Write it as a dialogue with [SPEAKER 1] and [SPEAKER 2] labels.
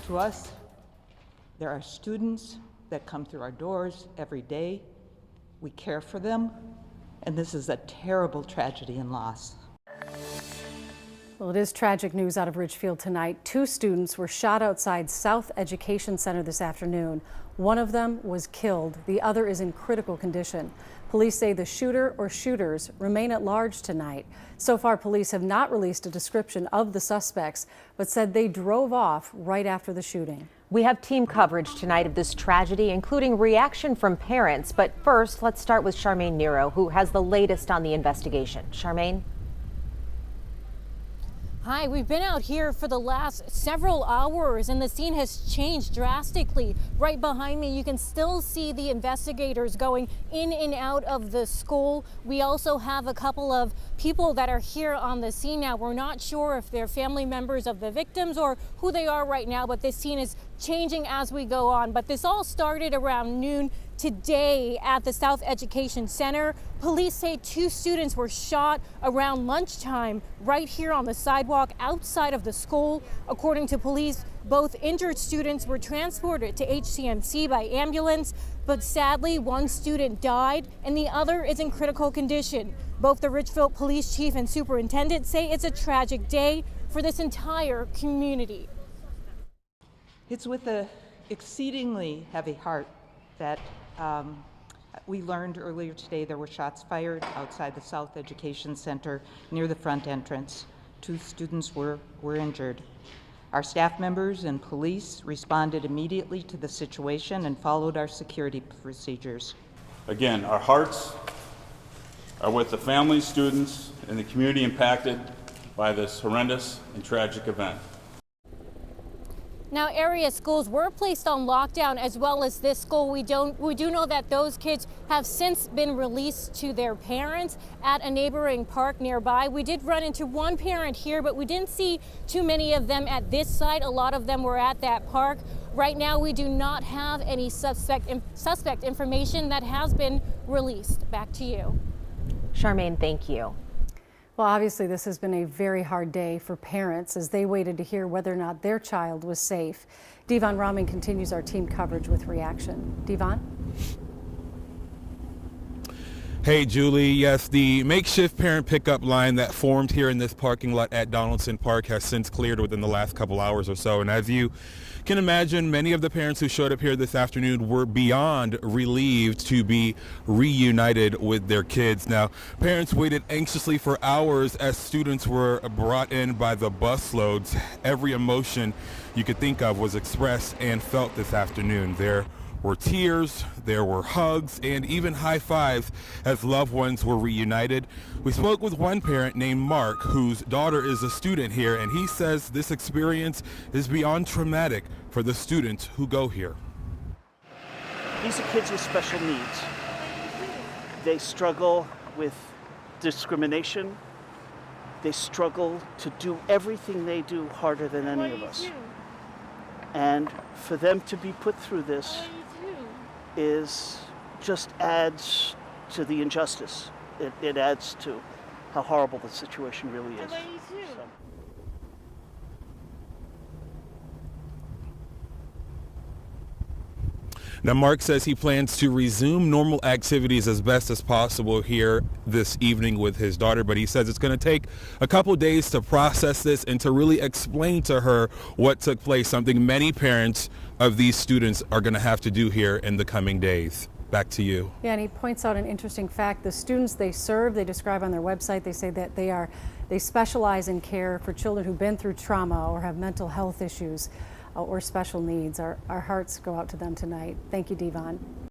[SPEAKER 1] To us, there are students that come through our doors every day. We care for them, and this is a terrible tragedy and loss.
[SPEAKER 2] Well, it is tragic news out of Ridgefield tonight. 2 students were shot outside South Education Center this afternoon. One of them was killed. The other is in critical condition. Police say the shooter or shooters remain at large tonight. So far, police have not released a description of the suspects, but said they drove off right after the shooting.
[SPEAKER 3] We have team coverage tonight of this tragedy, including reaction from parents. But first, let's start with Charmaine Nero, who has the latest on the investigation. Charmaine?
[SPEAKER 4] Hi, we've been out here for the last several hours and the scene has changed drastically. Right behind me, you can still see the investigators going in and out of the school. We also have a couple of people that are here on the scene now. We're not sure if they're family members of the victims or who they are right now, but this scene is changing as we go on. But this all started around noon today at the South Education Center. Police say 2 students were shot around lunchtime right here on the sidewalk outside of the school. According to police, both injured students were transported to HCMC by ambulance, but sadly, 1 student died and the other is in critical condition. Both the Ridgefield Police Chief and Superintendent say it's a tragic day for this entire community.
[SPEAKER 1] It's with an exceedingly heavy heart that we learned earlier today there were shots fired outside the South Education Center near the front entrance. 2 students were injured. Our staff members and police responded immediately to the situation and followed our security procedures.
[SPEAKER 5] Again, our hearts are with the families, students, and the community impacted by this horrendous and tragic event.
[SPEAKER 4] Now, area schools were placed on lockdown as well as this school. We do know that those kids have since been released to their parents at a neighboring park nearby. We did run into 1 parent here, but we didn't see too many of them at this site. A lot of them were at that park. Right now, we do not have any suspect information that has been released. Back to you.
[SPEAKER 3] Charmaine, thank you.
[SPEAKER 2] Well, obviously, this has been a very hard day for parents as they waited to hear whether or not their child was safe. Devon Rahman continues our team coverage with reaction. Devon?
[SPEAKER 6] Hey, Julie. Yes, the makeshift parent pickup line that formed here in this parking lot at Donaldson Park has since cleared within the last couple hours or so. And as you can imagine, many of the parents who showed up here this afternoon were beyond relieved to be reunited with their kids. Now, parents waited anxiously for hours as students were brought in by the busloads. Every emotion you could think of was expressed and felt this afternoon. There were tears, there were hugs, and even high fives as loved ones were reunited. We spoke with one parent named Mark, whose daughter is a student here, and he says this experience is beyond traumatic for the students who go here.
[SPEAKER 7] These are kids with special needs. They struggle with discrimination. They struggle to do everything they do harder than any of us. And for them to be put through this just adds to the injustice. It adds to how horrible the situation really is.
[SPEAKER 6] Now, Mark says he plans to resume normal activities as best as possible here this evening with his daughter, but he says it's going to take a couple days to process this and to really explain to her what took place, something many parents of these students are going to have to do here in the coming days. Back to you.
[SPEAKER 2] Yeah, and he points out an interesting fact. The students they serve, they describe on their website, they say that they specialize in care for children who've been through trauma or have mental health issues or special needs. Our hearts go out to them tonight. Thank you, Devon.